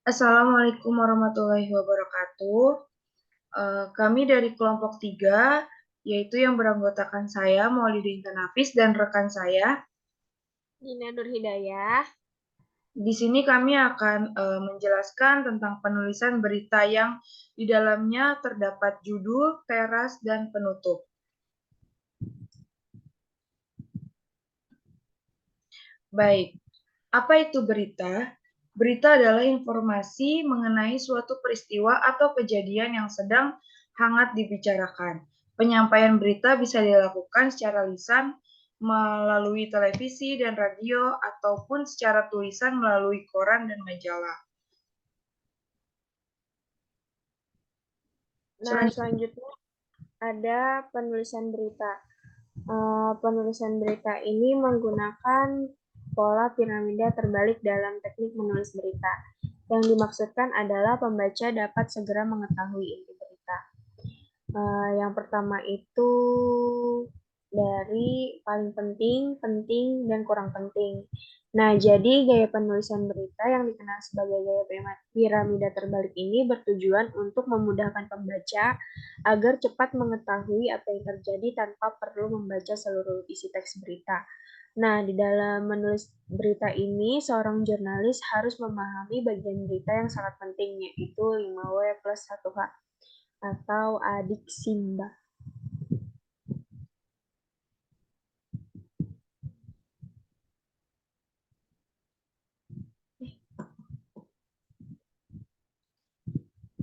Assalamualaikum warahmatullahi wabarakatuh. Kami dari kelompok 3, yaitu yang beranggotakan saya, Maulidin Kanafis, dan rekan saya. Dina Nur Hidayah. Di sini kami akan menjelaskan tentang penulisan berita yang di dalamnya terdapat judul, teras, dan penutup. Baik, apa itu berita? Berita adalah informasi mengenai suatu peristiwa atau kejadian yang sedang hangat dibicarakan. Penyampaian berita bisa dilakukan secara lisan melalui televisi dan radio ataupun secara tulisan melalui koran dan majalah. Nah, Selanjutnya, selanjutnya ada penulisan berita. Penulisan berita ini menggunakan pola piramida terbalik dalam teknik menulis berita. Yang dimaksudkan adalah pembaca dapat segera mengetahui inti berita. Yang pertama itu dari paling penting, penting, dan kurang penting. Nah, jadi gaya penulisan berita yang dikenal sebagai gaya piramida terbalik ini bertujuan untuk memudahkan pembaca agar cepat mengetahui apa yang terjadi tanpa perlu membaca seluruh isi teks berita. Nah, di dalam menulis berita ini, seorang jurnalis harus memahami bagian berita yang sangat penting, yaitu 5W plus 1H atau adik Simba.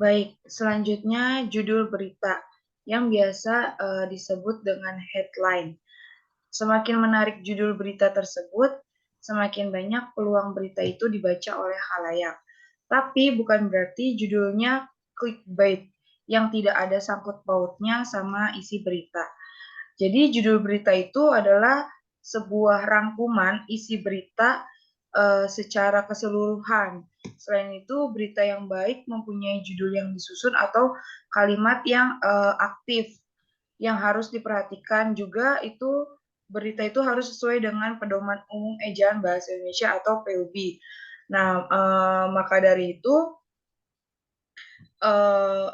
baik, selanjutnya judul berita yang biasa disebut dengan headline. Semakin menarik judul berita tersebut, semakin banyak peluang berita itu dibaca oleh khalayak. Tapi bukan berarti judulnya clickbait yang tidak ada sangkut pautnya sama isi berita. Jadi judul berita itu adalah sebuah rangkuman isi berita secara keseluruhan. Selain itu, berita yang baik mempunyai judul yang disusun atau kalimat yang aktif yang harus diperhatikan juga itu berita itu harus sesuai dengan Pedoman Umum Ejaan Bahasa Indonesia atau PUB. Nah, maka dari itu eh,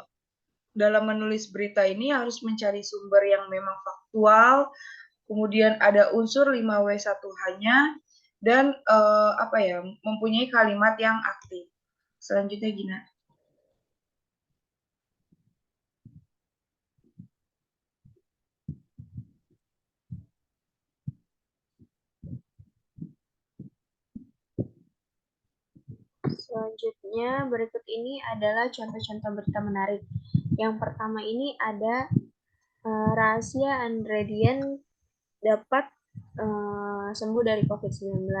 dalam menulis berita ini harus mencari sumber yang memang faktual, kemudian ada unsur 5W1H-nya dan mempunyai kalimat yang aktif. Selanjutnya Gina. Selanjutnya, berikut ini adalah contoh-contoh berita menarik. Yang pertama ini ada rahasia Andredian dapat sembuh dari COVID-19.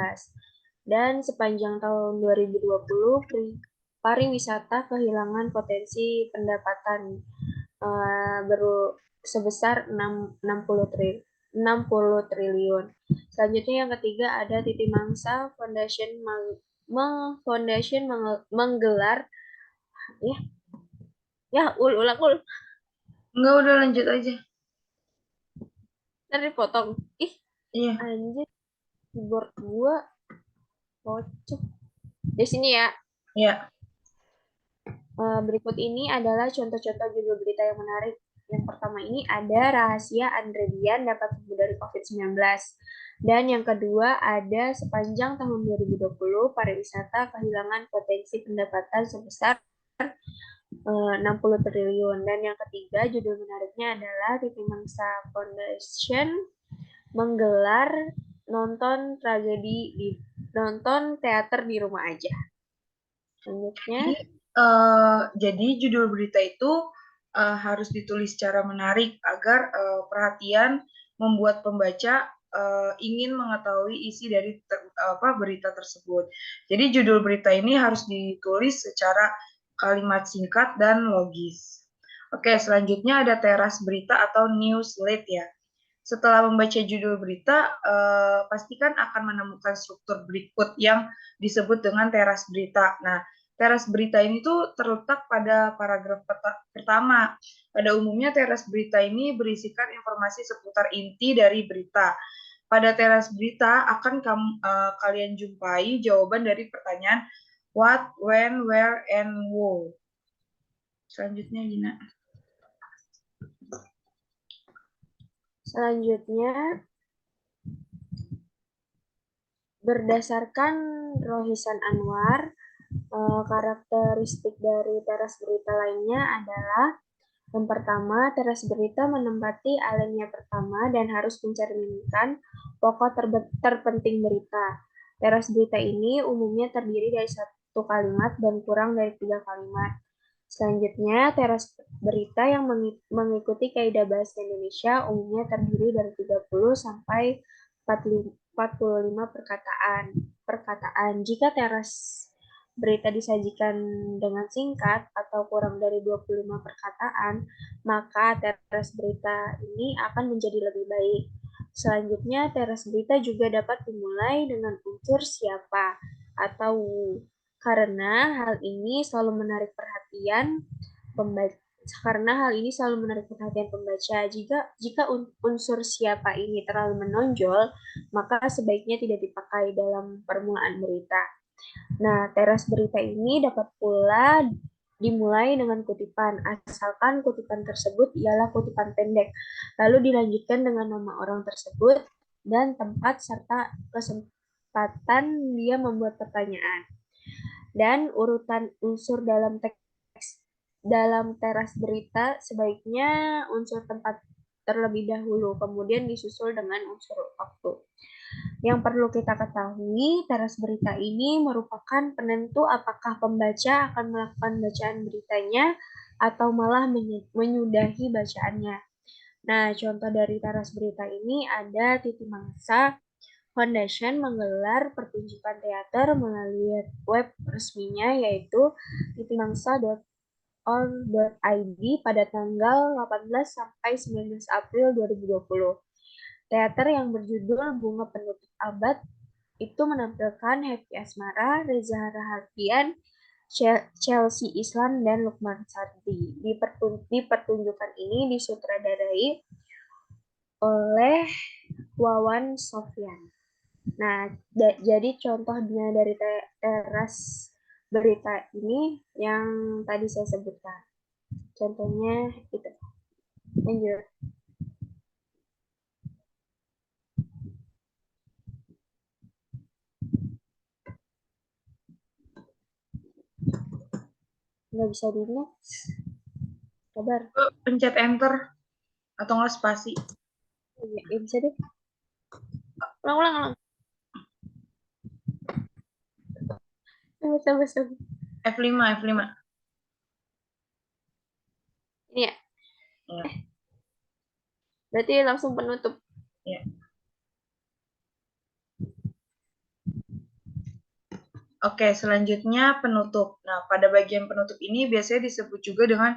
Dan sepanjang tahun 2020, pariwisata kehilangan potensi pendapatan baru sebesar 60 triliun. Selanjutnya yang ketiga ada Titi Mangsa Foundation menggelar ya ulang Enggak, udah lanjut aja. tadi potong Iya. anjir keyboard gua kocok di sini ya. Ya. Berikut ini adalah contoh-contoh judul berita yang menarik. Yang pertama ini ada rahasia Andredian dapat sembuh dari COVID-19. Dan yang kedua ada sepanjang tahun 2020 pariwisata kehilangan potensi pendapatan sebesar 60 triliun. Dan yang ketiga judul menariknya adalah Titi Mangsa Foundation menggelar nonton teater di rumah aja. Selanjutnya Jadi judul berita itu harus ditulis secara menarik agar perhatian membuat pembaca ingin mengetahui isi dari berita tersebut. Jadi judul berita ini harus ditulis secara kalimat singkat dan logis. Oke, selanjutnya ada teras berita atau newsletter ya. Setelah membaca judul berita, pastikan akan menemukan struktur berikut yang disebut dengan teras berita. Nah, teras berita ini tuh terletak pada paragraf pertama. Pada umumnya teras berita ini berisikan informasi seputar inti dari berita. Pada teras berita akan kalian jumpai jawaban dari pertanyaan what, when, where, and who. Selanjutnya Gina. Selanjutnya, berdasarkan Rohisan Anwar, karakteristik dari teras berita lainnya adalah yang pertama, teras berita menempati alinea pertama dan harus mencerminkan pokok terpenting berita. Teras berita ini umumnya terdiri dari satu kalimat dan kurang dari 3 kalimat. Selanjutnya, teras berita yang mengikuti kaidah bahasa Indonesia umumnya terdiri dari 30 sampai 45 perkataan. Jika teras berita disajikan dengan singkat atau kurang dari 25 perkataan, maka teras berita ini akan menjadi lebih baik. Selanjutnya, teras berita juga dapat dimulai dengan unsur siapa atau karena hal ini selalu menarik perhatian pembaca. Jika unsur siapa ini terlalu menonjol, maka sebaiknya tidak dipakai dalam permulaan berita. Nah, teras berita ini dapat pula dimulai dengan kutipan, asalkan kutipan tersebut ialah kutipan pendek, lalu dilanjutkan dengan nama orang tersebut dan tempat serta kesempatan dia membuat pertanyaan. Dan urutan unsur dalam teks dalam teras berita sebaiknya unsur tempat terlebih dahulu, kemudian disusul dengan unsur waktu. Yang perlu kita ketahui, teras berita ini merupakan penentu apakah pembaca akan melakukan bacaan beritanya atau malah menyudahi bacaannya. Nah, contoh dari teras berita ini ada Titi Mangsa Foundation menggelar pertunjukan teater melalui web resminya yaitu titimangsa.org.id pada tanggal 18 sampai 19 April 2020. Teater yang berjudul Bunga Penutup Abad itu menampilkan Happy Asmara, Reza Rahardian, Chelsea Islan, dan Lukman Sardi. Di pertunjukan ini disutradarai oleh Wawan Sofyan. Nah, jadi contohnya dari teras berita ini yang tadi saya sebutkan. Contohnya itu. Lanjut. Nggak bisa di next. Sabar. Pencet enter atau nggak spasi. Ya bisa deh. Ulang. Sabar. F5. Ini ya. Berarti langsung penutup. Ya. Oke, selanjutnya penutup. Nah, pada bagian penutup ini biasanya disebut juga dengan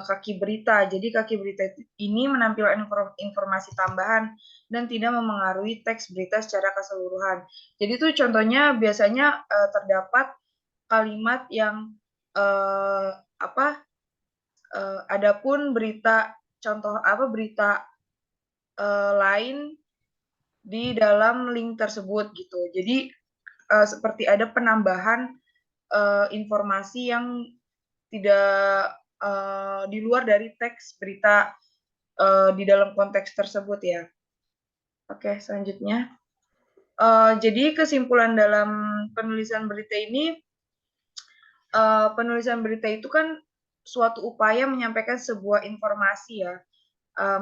kaki berita. Jadi kaki berita ini menampilkan informasi tambahan dan tidak memengaruhi teks berita secara keseluruhan. Jadi itu contohnya biasanya terdapat kalimat yang adapun berita berita lain di dalam link tersebut gitu. Jadi seperti ada penambahan informasi yang tidak di luar dari teks berita di dalam konteks tersebut ya. Oke, selanjutnya. Jadi kesimpulan dalam penulisan berita ini, penulisan berita itu kan suatu upaya menyampaikan sebuah informasi ya,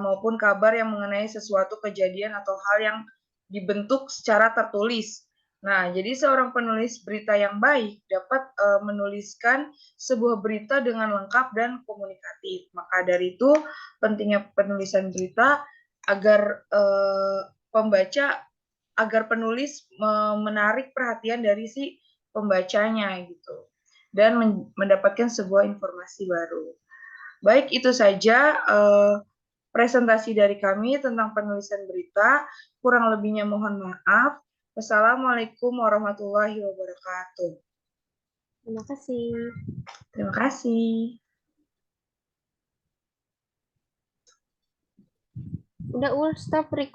maupun kabar yang mengenai sesuatu kejadian atau hal yang dibentuk secara tertulis. Nah, jadi seorang penulis berita yang baik dapat menuliskan sebuah berita dengan lengkap dan komunikatif. Maka dari itu pentingnya penulisan berita agar penulis menarik perhatian dari si pembacanya gitu dan mendapatkan sebuah informasi baru. Baik, itu saja presentasi dari kami tentang penulisan berita. Kurang lebihnya mohon maaf. Wassalamualaikum warahmatullahi wabarakatuh. Terima kasih. Terima kasih. Udah, stop record.